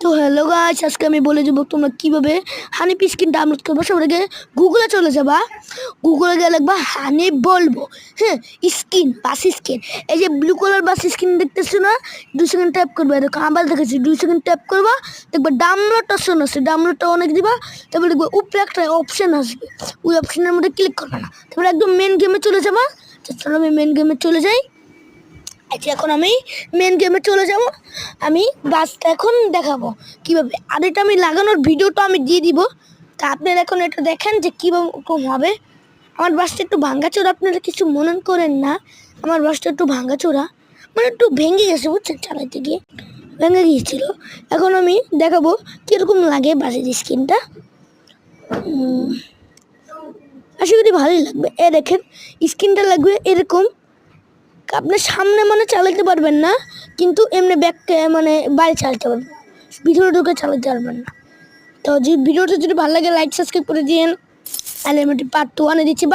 তো hello guys, আজকে আমি বলে দেবো তোমরা কিভাবে হানিপি স্কিন ডাউনলোড করবো। সবার আগে গুগলে চলে যাবা, গুগলে গিয়ে লিখবা হানি বলবো, হ্যাঁ, স্কিন বাস স্কিন। এই যে ব্লু কালার বাস স্কিন দেখতেছো না, 2 সেকেন্ড ট্যাপ করবে, এরকম আবার দেখেছি 2 সেকেন্ড ট্যাপ করবা, দেখবা ডাউনলোড অপশন আছে, ডাউনলোডটা অনেক দিবা, তারপরে দেখবে উপরে একটা অপশন আসবে, ওই অপশনের মধ্যে ক্লিক করবে না, তারপরে একদম মেন গেমে চলে যাবা। চলো আমি মেন গেমে চলে যাই। আচ্ছা, এখন আমি মেন গেমে চলে যাব। আমি বাসটা এখন দেখাবো কীভাবে, আর এটা আমি লাগানোর ভিডিওটা আমি দিয়ে দিব। তা আপনারা এখন এটা দেখেন যে কীরকম হবে। আমার বাসটা একটু ভাঙ্গাচোরা, আপনারা কিছু মনে করেন না, আমার বাসটা একটু ভাঙ্গাচোরা, মানে একটু ভেঙে গেছে বুঝছেন, চালাইতে গিয়ে ভেঙে গিয়েছিল। এখন আমি দেখাবো কীরকম লাগে বাসের স্ক্রিনটা। আশা করি ভালোই লাগবে। এ দেখেন স্ক্রিনটা লাগবে এরকম, আপনার সামনে মানে চালাতে পারবেন না, কিন্তু এমনি ব্যাক মানে বাইরে চালাতে পারবেন, ভিতরে ঢুকে চালাতে পারবেন না। তো যে ভিডিওটা যদি ভালো লাগে লাইক সাবস্ক্রাইব করে দিন। আর এর মধ্যে পার্ট 2 দিচ্ছি। বাবা।